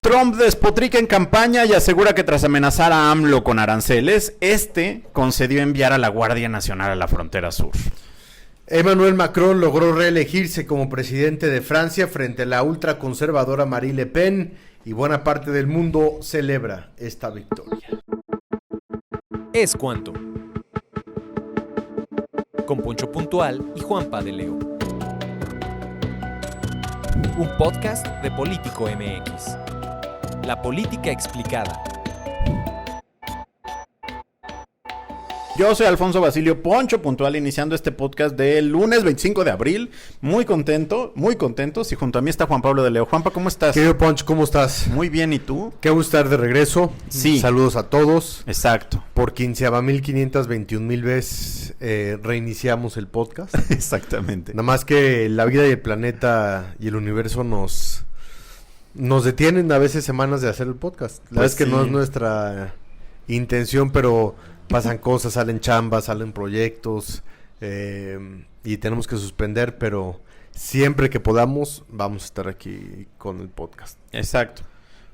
Trump despotrica en campaña y asegura que tras amenazar a AMLO con aranceles, concedió enviar a la Guardia Nacional a la frontera sur. Emmanuel Macron logró reelegirse como presidente de Francia frente a la ultraconservadora Marine Le Pen y buena parte del mundo celebra esta victoria. Es cuanto. Con Poncho Puntual y Juanpa de Leo. Un podcast de Político MX. La política explicada. Yo soy Alfonso Basilio Poncho Puntual, iniciando este podcast del lunes 25 de abril. Muy contentos. Y junto a mí está Juan Pablo de Leo. Juanpa, ¿cómo estás? Querido Poncho, ¿cómo estás? Muy bien, ¿y tú? Qué gusto estar de regreso. Sí. Saludos a todos. Exacto. Por 15.521.000 veces reiniciamos el podcast. Exactamente. Nada más que la vida y el planeta y el universo nos detienen a veces semanas de hacer el podcast. La verdad es que no es nuestra intención, pero pasan cosas, salen chambas, salen proyectos y tenemos que suspender, pero siempre que podamos vamos a estar aquí con el podcast. Exacto.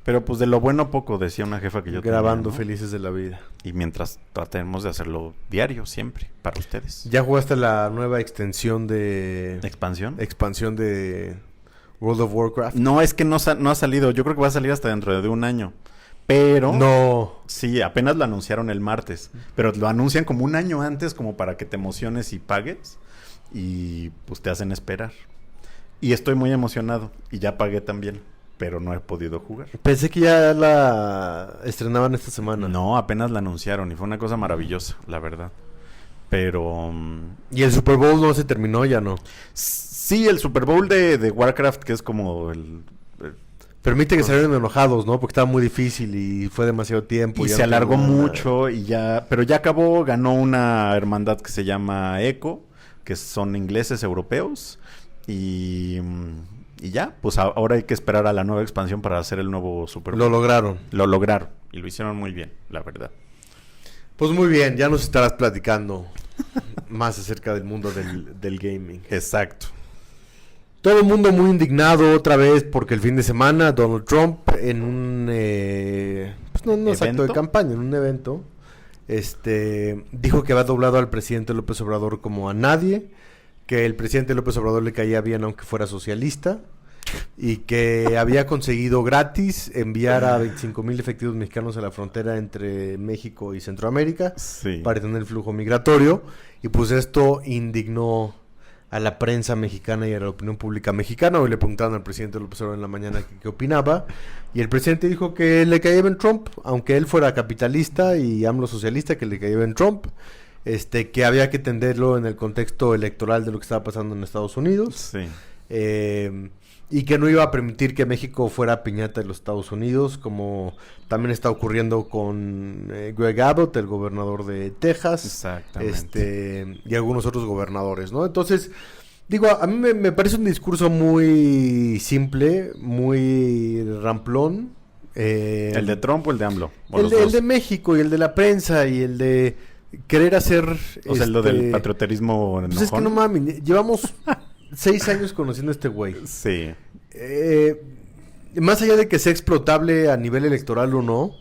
Pero pues de lo bueno poco, decía una jefa que yo grabando tenía, ¿no? Felices de la vida. Y mientras tratemos de hacerlo diario, siempre, para ustedes. ¿Ya jugaste la nueva extensión de... ¿Expansión? De World of Warcraft? No, es que no ha salido. Yo creo que va a salir hasta dentro de un año. Pero... No. Sí, apenas lo anunciaron el martes. Pero lo anuncian como un año antes, como para que te emociones y pagues. Y pues te hacen esperar. Y estoy muy emocionado. Y ya pagué también. Pero no he podido jugar. Pensé que ya la estrenaban esta semana. No, apenas la anunciaron. Y fue una cosa maravillosa, la verdad. Pero... ¿Y el Super Bowl no se terminó ya, no? Sí, el Super Bowl de Warcraft, que es como el Permite que salieran enojados, ¿no? Porque estaba muy difícil y fue demasiado tiempo. Y se alargó mucho y ya... Pero ya acabó, ganó una hermandad que se llama ECO, que son ingleses europeos. Y ya, pues ahora hay que esperar a la nueva expansión para hacer el nuevo Super Bowl. Lo lograron. Lo lograron y lo hicieron muy bien, la verdad. Pues muy bien, ya nos estarás platicando más acerca del mundo del gaming. Exacto. Todo el mundo muy indignado otra vez porque el fin de semana Donald Trump en un acto de campaña, en un evento, dijo que había doblado al presidente López Obrador como a nadie, que el presidente López Obrador le caía bien aunque fuera socialista y que había conseguido gratis enviar a 25,000 efectivos mexicanos a la frontera entre México y Centroamérica para detener el flujo migratorio, y pues esto indignó a la prensa mexicana y a la opinión pública mexicana. Hoy le preguntaron al presidente López Obrador en la mañana qué opinaba, y el presidente dijo que le caía bien Trump, aunque él fuera capitalista y AMLO socialista, que le caía bien Trump, que había que entenderlo en el contexto electoral de lo que estaba pasando en Estados Unidos, y que no iba a permitir que México fuera piñata de los Estados Unidos, como también está ocurriendo con Greg Abbott, el gobernador de Texas. Exactamente. Y algunos otros gobernadores, ¿no? Entonces, digo, a mí me parece un discurso muy simple, muy ramplón. ¿El de Trump o el de AMLO? El de México y el de la prensa y el de querer hacer... O sea, lo del patrioterismo enojón. Pues es que no mames, llevamos 6 años conociendo a este güey. Sí. Más allá de que sea explotable a nivel electoral o no,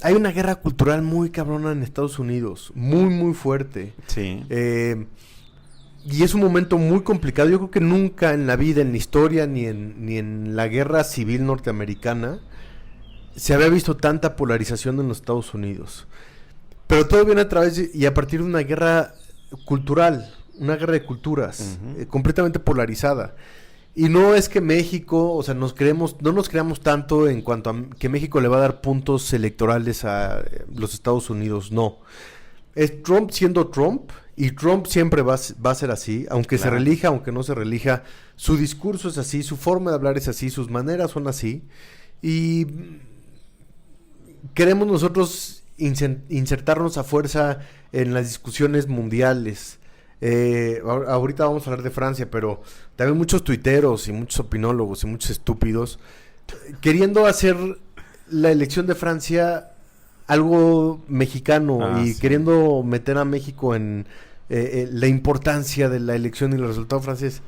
hay una guerra cultural muy cabrona en Estados Unidos, muy muy fuerte. Sí. Y es un momento muy complicado. Yo creo que nunca en la vida, en la historia, ni en la guerra civil norteamericana se había visto tanta polarización en los Estados Unidos. Pero todo viene a través y a partir de una guerra cultural, una guerra de culturas, completamente polarizada. Y no es que México, o sea, no nos creamos tanto en cuanto a que México le va a dar puntos electorales a los Estados Unidos, no. Es Trump siendo Trump, y Trump siempre va a ser así, aunque se relija, aunque no se relija, su discurso es así, su forma de hablar es así, sus maneras son así, y queremos nosotros insertarnos a fuerza en las discusiones mundiales. Ahorita vamos a hablar de Francia, pero también muchos tuiteros y muchos opinólogos y muchos estúpidos queriendo hacer la elección de Francia algo mexicano queriendo meter a México en la importancia de la elección y el resultado francés.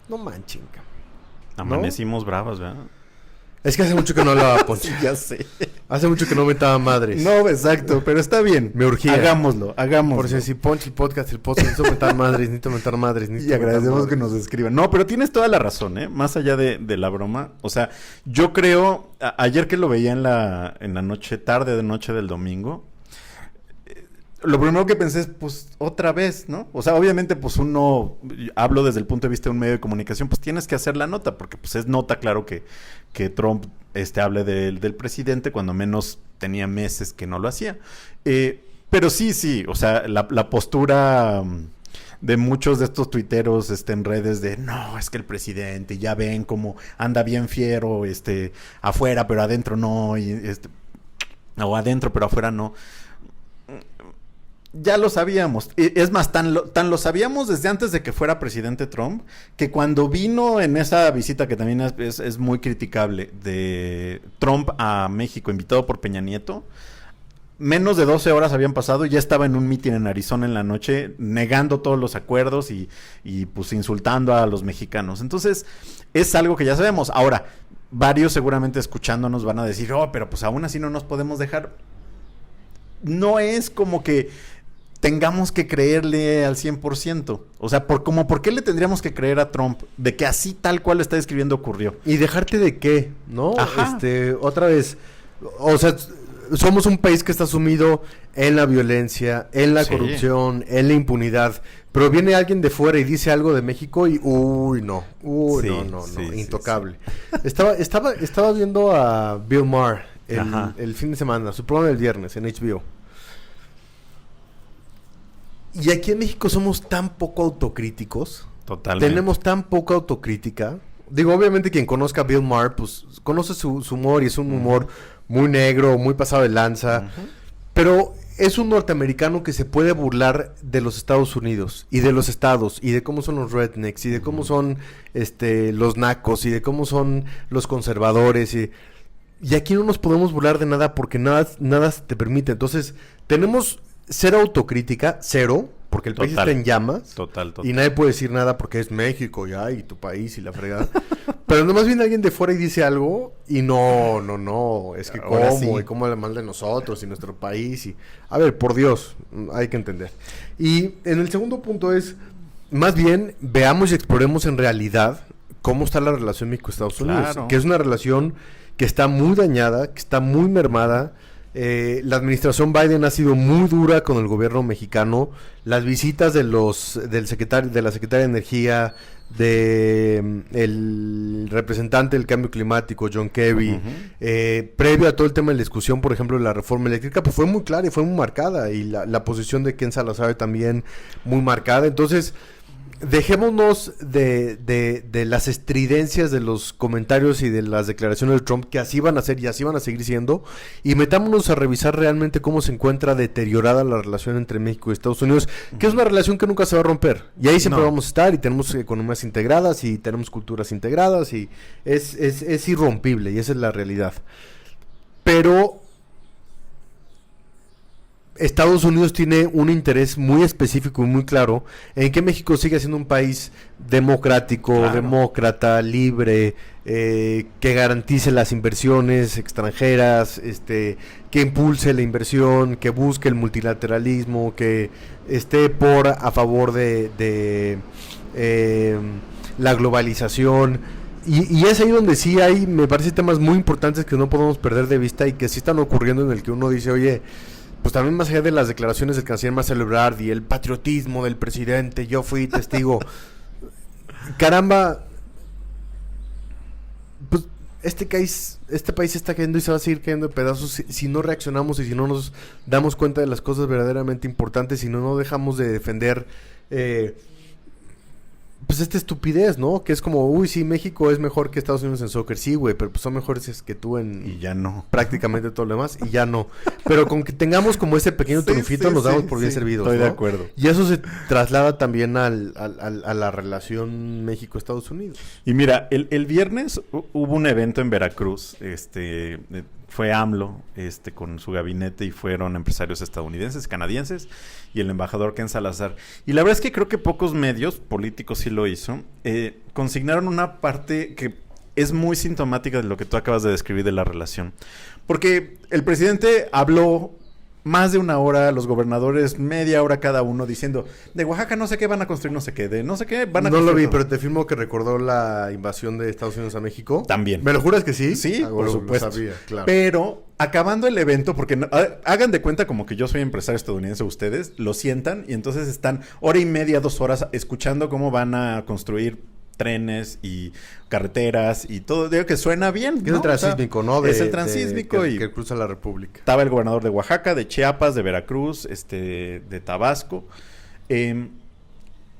No manchen, Amanecimos bravas, ¿verdad? Es que hace mucho que no hablaba, Poncho. Sí, ya sé. Hace mucho que no mentaba madres. No, exacto, pero está bien. Me urgía. Hagámoslo. Por si Poncho, el podcast, necesito mentar madres. Y agradecemos que nos escriban. No, pero tienes toda la razón, ¿eh? Más allá de la broma. O sea, yo creo, ayer que lo veía en la noche, tarde de noche del domingo, lo primero que pensé es, pues, otra vez, ¿no? O sea, obviamente, pues, hablo desde el punto de vista de un medio de comunicación, pues, tienes que hacer la nota, porque, pues, es nota, claro, que Trump hable del presidente, cuando menos tenía meses que no lo hacía. Pero sí, o sea, la postura de muchos de estos tuiteros en redes de, no, es que el presidente, ya ven cómo anda bien fiero, afuera, pero adentro no, o adentro, pero afuera no. Ya lo sabíamos. Es más, tan lo sabíamos desde antes de que fuera presidente Trump, que cuando vino en esa visita, que también es muy criticable, de Trump a México, invitado por Peña Nieto, menos de 12 horas habían pasado y ya estaba en un mitin en Arizona en la noche, negando todos los acuerdos y pues insultando a los mexicanos. Entonces, es algo que ya sabemos. Ahora, varios seguramente escuchándonos van a decir, pero pues aún así no nos podemos dejar. No es como que tengamos que creerle al 100%. O sea, ¿por qué le tendríamos que creer a Trump de que así tal cual lo está describiendo ocurrió? ¿Y dejarte de qué? ¿No? Ajá. Otra vez, o sea, somos un país que está sumido en la violencia, en la corrupción, en la impunidad. Pero viene alguien de fuera y dice algo de México y no, intocable. Sí. Estaba viendo a Bill Maher el fin de semana, su programa del viernes en HBO. Y aquí en México somos tan poco autocríticos. Totalmente. Tenemos tan poca autocrítica. Digo, obviamente quien conozca a Bill Maher, pues conoce su humor y es un humor muy negro, muy pasado de lanza. Pero es un norteamericano que se puede burlar de los Estados Unidos y de los estados y de cómo son los rednecks y de cómo son los nacos y de cómo son los conservadores y aquí no nos podemos burlar de nada porque nada te permite. Entonces, tenemos cero autocrítica, cero, porque el país está en llamas. Total. Y nadie puede decir nada porque es México ya y tu país y la fregada. Pero nomás viene alguien de fuera y dice algo y no, es que ahora cómo, sí. y cómo habla mal de nosotros y nuestro país y... A ver, por Dios, hay que entender. Y en el segundo punto es, más bien, veamos y exploremos en realidad cómo está la relación México-Estados Unidos. Claro. Que es una relación que está muy dañada, que está muy mermada. La administración Biden ha sido muy dura con el gobierno mexicano. Las visitas de la secretaria de Energía, el representante del cambio climático, John Kerry, previo a todo el tema de la discusión, por ejemplo, de la reforma eléctrica, pues fue muy clara y fue muy marcada. Y la posición de Ken Salazar también muy marcada. Entonces, dejémonos de las estridencias de los comentarios y de las declaraciones de Trump, que así van a ser y así van a seguir siendo, y metámonos a revisar realmente cómo se encuentra deteriorada la relación entre México y Estados Unidos, que es una relación que nunca se va a romper, y ahí siempre vamos a estar, y tenemos economías integradas, y tenemos culturas integradas, y es irrompible, y esa es la realidad. Pero Estados Unidos tiene un interés muy específico y muy claro en que México siga siendo un país democrático, demócrata, libre, que garantice las inversiones extranjeras, que impulse la inversión, que busque el multilateralismo, que esté a favor de la globalización. Y es ahí donde sí hay, me parece, temas muy importantes que no podemos perder de vista y que sí están ocurriendo, en el que uno dice, oye, pues también más allá de las declaraciones del canciller Marcelo Ebrard y el patriotismo del presidente, yo fui testigo. Caramba, pues este país está cayendo y se va a seguir cayendo de pedazos si no reaccionamos y si no nos damos cuenta de las cosas verdaderamente importantes, si no dejamos de defender pues esta estupidez, ¿no? Que es como, uy, sí, México es mejor que Estados Unidos en soccer. Sí, güey, pero pues son mejores que tú en... Y ya no. Prácticamente todo lo demás, y ya no. Pero con que tengamos como ese pequeño triunfito, nos damos por bien servidos, estoy ¿no? de acuerdo. Y eso se traslada también a la relación México-Estados Unidos. Y mira, el viernes hubo un evento en Veracruz, fue AMLO, con su gabinete, y fueron empresarios estadounidenses, canadienses, y el embajador Ken Salazar. Y la verdad es que creo que pocos medios políticos sí lo hizo. Consignaron una parte que es muy sintomática de lo que tú acabas de describir de la relación. Porque el presidente habló más de una hora, los gobernadores media hora cada uno, diciendo, de Oaxaca no sé qué van a construir, no sé qué, de no sé qué van a construir. No lo vi, todo. pero te firmo que recordó la invasión de Estados Unidos a México. También. ¿Me lo juras que sí? Sí, por supuesto. Lo sabía, claro. Pero acabando el evento, porque hagan de cuenta como que yo soy empresario estadounidense, ustedes lo sientan y entonces están hora y media, 2 horas escuchando cómo van a construir trenes y carreteras y todo, digo que suena bien, ¿no? Es el transísmico, ¿no? Es el transísmico que cruza la República. Estaba el gobernador de Oaxaca, de Chiapas, de Veracruz, de Tabasco. Y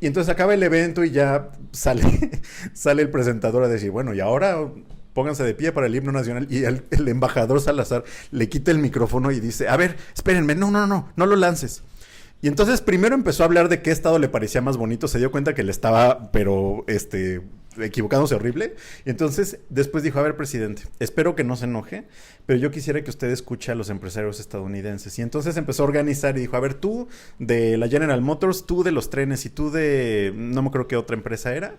entonces acaba el evento y ya sale el presentador a decir, bueno, y ahora pónganse de pie para el himno nacional. Y el embajador Salazar le quita el micrófono y dice, a ver, espérenme, no lo lances. Y entonces primero empezó a hablar de qué estado le parecía más bonito, se dio cuenta que le estaba, pero equivocándose horrible. Y entonces después dijo, a ver, presidente, espero que no se enoje, pero yo quisiera que usted escuche a los empresarios estadounidenses. Y entonces empezó a organizar y dijo, a ver, tú de la General Motors, tú de los trenes y tú de, no me acuerdo qué otra empresa era,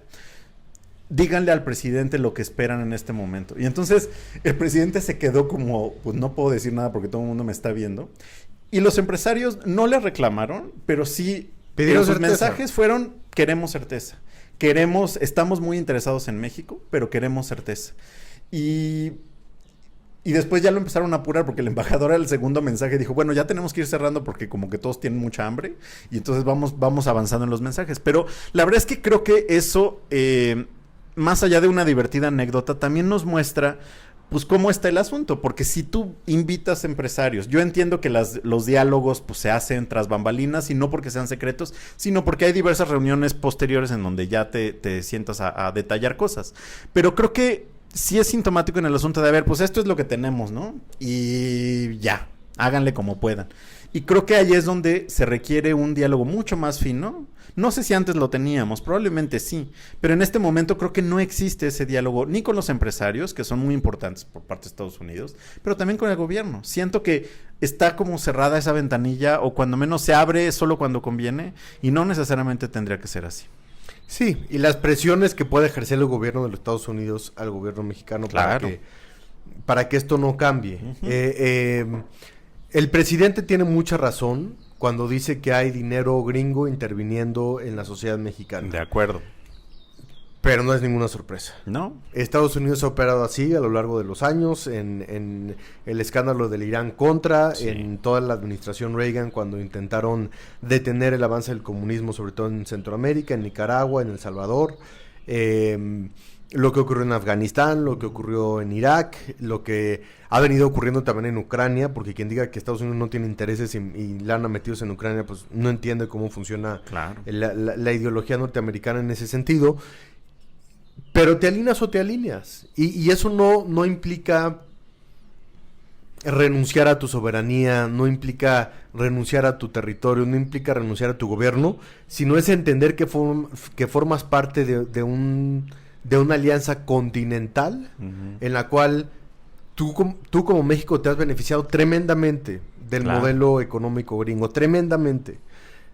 díganle al presidente lo que esperan en este momento. Y entonces el presidente se quedó como, pues no puedo decir nada porque todo el mundo me está viendo. Y los empresarios no le reclamaron, pero sí pidieron sus certeza. Mensajes fueron, queremos certeza. Estamos muy interesados en México, pero queremos certeza. Y después ya lo empezaron a apurar porque el embajador al segundo mensaje dijo, bueno, ya tenemos que ir cerrando porque como que todos tienen mucha hambre. Y entonces vamos avanzando en los mensajes. Pero la verdad es que creo que eso, más allá de una divertida anécdota, también nos muestra pues cómo está el asunto, porque si tú invitas empresarios, yo entiendo que los diálogos pues se hacen tras bambalinas y no porque sean secretos, sino porque hay diversas reuniones posteriores en donde ya te sientas a detallar cosas, pero creo que sí es sintomático en el asunto de, a ver, pues esto es lo que tenemos, ¿no? Y ya, háganle como puedan. Y creo que ahí es donde se requiere un diálogo mucho más fino. No sé si antes lo teníamos, probablemente sí, pero en este momento creo que no existe ese diálogo ni con los empresarios, que son muy importantes por parte de Estados Unidos, pero también con el gobierno. Siento que está como cerrada esa ventanilla, o cuando menos se abre solo cuando conviene, y no necesariamente tendría que ser así. Sí, y las presiones que puede ejercer el gobierno de los Estados Unidos al gobierno mexicano, claro, para que esto no cambie. Uh-huh. El presidente tiene mucha razón cuando dice que hay dinero gringo interviniendo en la sociedad mexicana. De acuerdo. Pero no es ninguna sorpresa. No. Estados Unidos ha operado así a lo largo de los años, en el escándalo del Irán Contra, sí, en toda la administración Reagan, cuando intentaron detener el avance del comunismo, sobre todo en Centroamérica, en Nicaragua, en El Salvador. Lo que ocurrió en Afganistán, lo que ocurrió en Irak, lo que ha venido ocurriendo también en Ucrania, porque quien diga que Estados Unidos no tiene intereses y lana metidos en Ucrania, pues no entiende cómo funciona claro, la ideología norteamericana en ese sentido. Pero te alineas o te alineas. Y eso no implica renunciar a tu soberanía, no implica renunciar a tu territorio, no implica renunciar a tu gobierno, sino es entender que formas parte de una alianza continental, uh-huh, en la cual tú como México te has beneficiado tremendamente del claro, modelo económico gringo, tremendamente.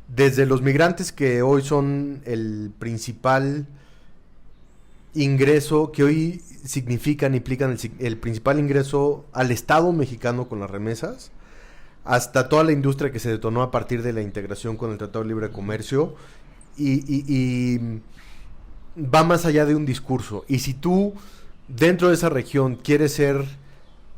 Desde los migrantes que hoy son el principal ingreso, que hoy implican el principal ingreso al Estado mexicano con las remesas, hasta toda la industria que se detonó a partir de la integración con el Tratado de Libre Comercio, y va más allá de un discurso. Y si tú, dentro de esa región, quieres ser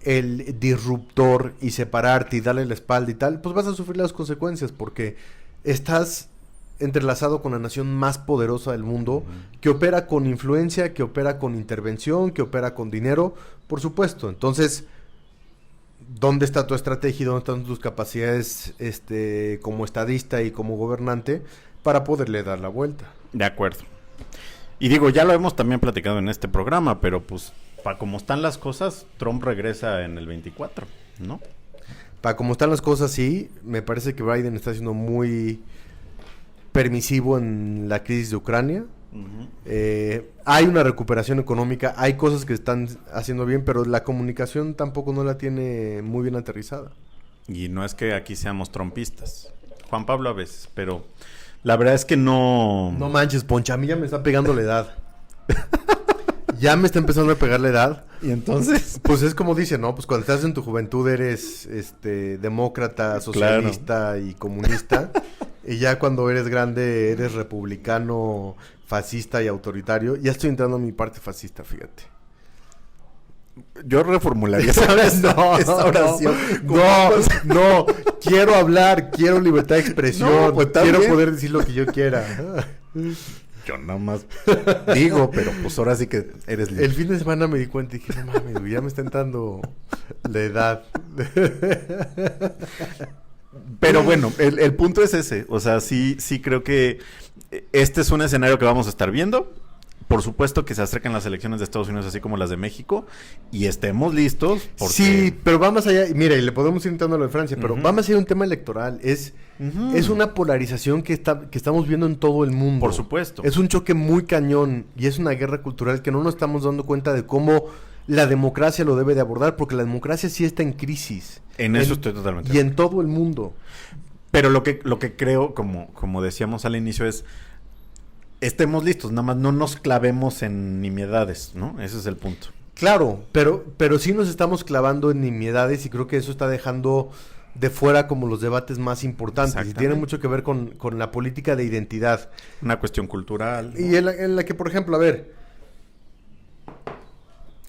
el disruptor y separarte y darle la espalda y tal, pues vas a sufrir las consecuencias, porque estás entrelazado con la nación más poderosa del mundo, uh-huh, que opera con influencia, que opera con intervención, que opera con dinero, por supuesto. Entonces, ¿dónde está tu estrategia? ¿Dónde están tus capacidades como estadista y como gobernante para poderle dar la vuelta? De acuerdo. Y digo, ya lo hemos también platicado en este programa, pero pues, para como están las cosas, Trump regresa en el 24, ¿no? Para como están las cosas, sí. Me parece que Biden está siendo muy permisivo en la crisis de Ucrania. Uh-huh. Hay una recuperación económica, hay cosas que están haciendo bien, pero la comunicación tampoco no la tiene muy bien aterrizada. Y no es que aquí seamos trumpistas. Juan Pablo a veces, pero la verdad es que no... No manches, Poncha, a mí ya me está pegando la edad. Ya me está empezando a pegar la edad. Y entonces... Pues es como dice, ¿no? Pues cuando estás en tu juventud eres demócrata, socialista y comunista. Y ya cuando eres grande eres republicano, fascista y autoritario. Ya estoy entrando en mi parte fascista, fíjate. Yo reformularía esa oración. No. Quiero hablar, quiero libertad de expresión. Pues, quiero poder decir lo que yo quiera. Yo nada más digo, pero pues ahora sí que eres libre. El fin de semana me di cuenta y dije, no mames, güey, ya me está entrando la edad. Pero bueno, el punto es ese. O sea, sí creo que este es un escenario que vamos a estar viendo. Por supuesto que se acercan las elecciones de Estados Unidos así como las de México y estemos listos porque... Sí, pero va más allá. Mira, y le podemos ir entrando a lo de Francia, pero va más allá de un tema electoral. Es una polarización que estamos viendo en todo el mundo. Por supuesto. Es un choque muy cañón y es una guerra cultural que no nos estamos dando cuenta de cómo la democracia lo debe de abordar, porque la democracia sí está en crisis. En eso estoy totalmente. Y en todo el mundo. Pero lo que creo, como decíamos al inicio, es... Estemos listos, nada más no nos clavemos en nimiedades, ¿no? Ese es el punto. Claro, pero sí nos estamos clavando en nimiedades y creo que eso está dejando de fuera como los debates más importantes. Y tiene mucho que ver con la política de identidad. Una cuestión cultural, ¿no? Y en la que, por ejemplo, a ver,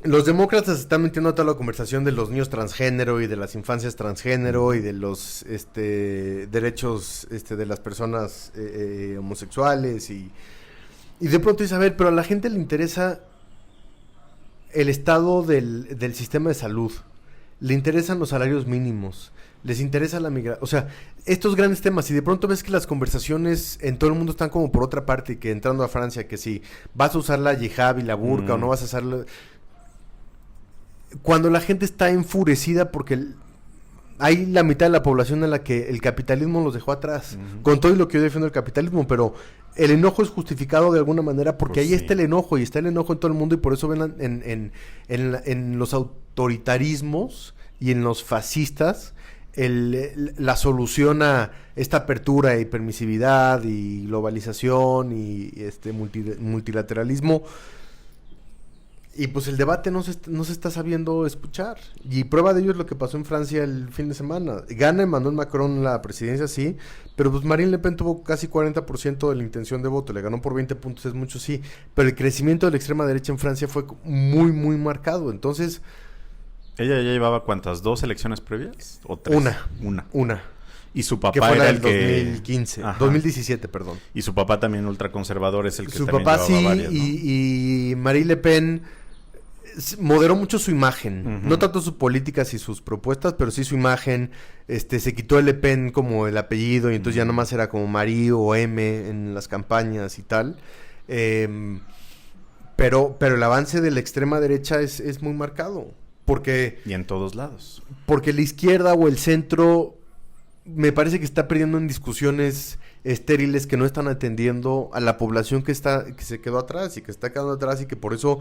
los demócratas están metiendo a toda la conversación de los niños transgénero y de las infancias transgénero y de los derechos de las personas homosexuales y de pronto dice, a ver, pero a la gente le interesa el estado del sistema de salud, le interesan los salarios mínimos, les interesa la migración, o sea, estos grandes temas, y de pronto ves que las conversaciones en todo el mundo están como por otra parte, y que entrando a Francia, que si vas a usar la hijab y la burka o no vas a usarla, cuando la gente está enfurecida porque hay la mitad de la población en la que el capitalismo los dejó atrás, con todo y lo que yo defiendo el capitalismo, pero el enojo es justificado de alguna manera porque pues ahí está el enojo, y está el enojo en todo el mundo, y por eso ven en los autoritarismos y en los fascistas la solución a esta apertura y permisividad y globalización y multilateralismo. Y pues el debate no se está sabiendo escuchar. Y prueba de ello es lo que pasó en Francia el fin de semana. Gana Emmanuel Macron la presidencia, sí, pero pues Marine Le Pen tuvo casi 40% de la intención de voto. Le ganó por 20 puntos, es mucho, sí. Pero el crecimiento de la extrema derecha en Francia fue muy, muy marcado. Entonces... ¿Ella ya llevaba cuántas? ¿2 elecciones previas? ¿O 3? Una. Y su papá que fue era el que... 2015. Ajá. 2017, perdón. Y su papá también ultraconservador es el que su también papá llevaba varias, ¿no? y Marine Le Pen moderó mucho su imagen, no tanto sus políticas y sus propuestas, pero sí su imagen. Se quitó el Le Pen como el apellido y entonces ya nomás era como Marie o M en las campañas y tal. Pero el avance de la extrema derecha es muy marcado, porque... Y en todos lados. Porque la izquierda o el centro me parece que está perdiendo en discusiones estériles que no están atendiendo a la población que se quedó atrás y que está quedando atrás, y que por eso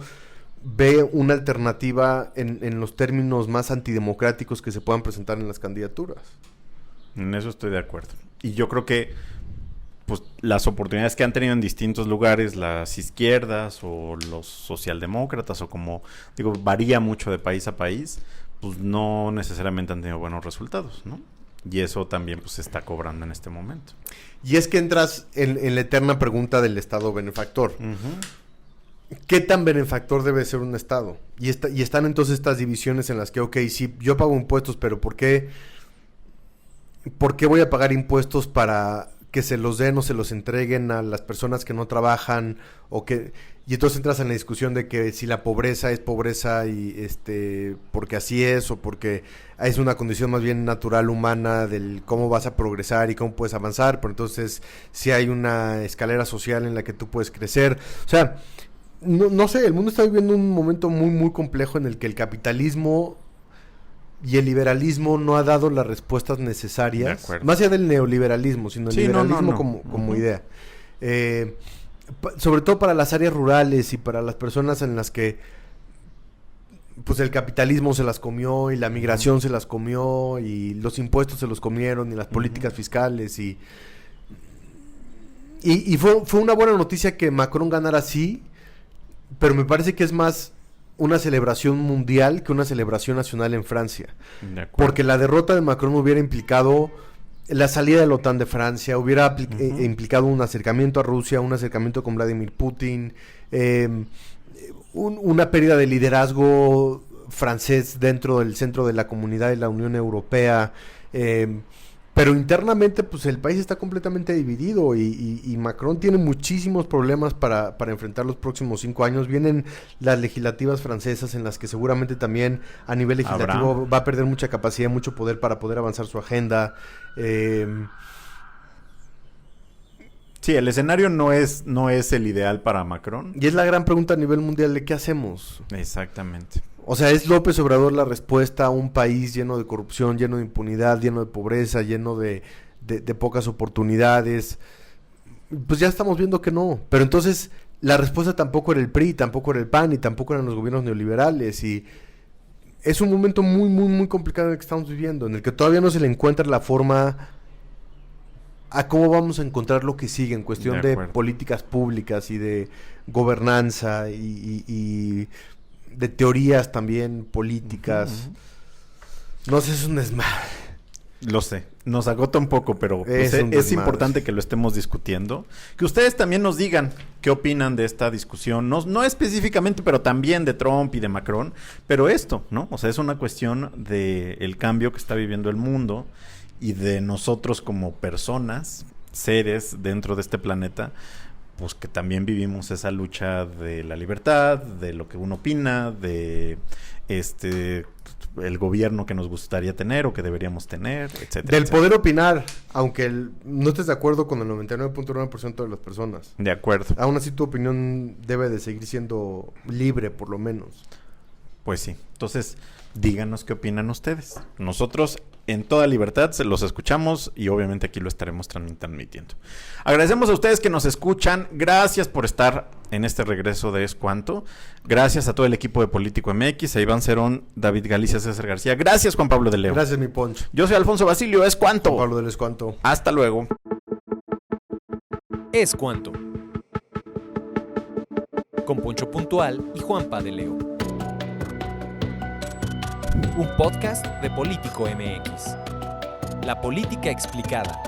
ve una alternativa en los términos más antidemocráticos que se puedan presentar en las candidaturas. En eso estoy de acuerdo. Y yo creo que pues las oportunidades que han tenido en distintos lugares las izquierdas o los socialdemócratas, o como digo, varía mucho de país a país, pues no necesariamente han tenido buenos resultados, ¿no? Y eso también pues se está cobrando en este momento. Y es que entras en la eterna pregunta del Estado benefactor. ¿Qué tan benefactor debe ser un Estado? Y están entonces estas divisiones en las que, ok, sí, yo pago impuestos, pero ¿por qué voy a pagar impuestos para que se los den o se los entreguen a las personas que no trabajan? Y entonces entras en la discusión de que si la pobreza es pobreza y porque así es, o porque es una condición más bien natural humana del cómo vas a progresar y cómo puedes avanzar, pero entonces si hay una escalera social en la que tú puedes crecer. O sea, no sé, el mundo está viviendo un momento muy, muy complejo en el que el capitalismo y el liberalismo no ha dado las respuestas necesarias, más allá del neoliberalismo, sino el liberalismo como idea. Sobre todo para las áreas rurales y para las personas en las que pues el capitalismo se las comió y la migración se las comió y los impuestos se los comieron y las políticas fiscales y fue una buena noticia que Macron ganara así, pero me parece que es más una celebración mundial que una celebración nacional en Francia. Porque la derrota de Macron hubiera implicado la salida de la OTAN de Francia, hubiera implicado un acercamiento a Rusia, un acercamiento con Vladimir Putin, una pérdida de liderazgo francés dentro del centro de la comunidad de la Unión Europea, pero internamente pues el país está completamente dividido y Macron tiene muchísimos problemas para enfrentar los próximos 5 años. Vienen las legislativas francesas en las que seguramente también a nivel legislativo va a perder mucha capacidad, mucho poder para poder avanzar su agenda. Sí, el escenario no es el ideal para Macron. Y es la gran pregunta a nivel mundial de qué hacemos. Exactamente. O sea, ¿es López Obrador la respuesta a un país lleno de corrupción, lleno de impunidad, lleno de pobreza, lleno de pocas oportunidades? Pues ya estamos viendo que no. Pero entonces la respuesta tampoco era el PRI, tampoco era el PAN y tampoco eran los gobiernos neoliberales. Y es un momento muy, muy, muy complicado en el que estamos viviendo, en el que todavía no se le encuentra la forma a cómo vamos a encontrar lo que sigue en cuestión de políticas públicas y de gobernanza y de teorías también políticas. No sé, es un desmadre. Lo sé, nos agota un poco, pero pues es importante que lo estemos discutiendo. Que ustedes también nos digan qué opinan de esta discusión, no específicamente, pero también de Trump y de Macron, pero esto, ¿no? O sea, es una cuestión de el cambio que está viviendo el mundo y de nosotros como personas, seres dentro de este planeta, pues que también vivimos esa lucha de la libertad, de lo que uno opina, de el gobierno que nos gustaría tener o que deberíamos tener, etcétera. Del poder opinar, aunque no estés de acuerdo con el 99.9% de las personas. De acuerdo. Aún así tu opinión debe de seguir siendo libre, por lo menos. Pues sí. Entonces, díganos qué opinan ustedes. Nosotros, en toda libertad, se los escuchamos y obviamente aquí lo estaremos transmitiendo. Agradecemos a ustedes que nos escuchan. Gracias por estar en este regreso de Es Cuanto. Gracias a todo el equipo de Político MX, a Iván Cerón, David Galicia, César García. Gracias, Juan Pablo de León. Gracias, mi Poncho. Yo soy Alfonso Basilio. Es Cuanto. Juan Pablo del Es Cuanto. Hasta luego. Es Cuanto. Con Poncho Puntual y Juanpa de Leo. Un podcast de Político MX. La política explicada.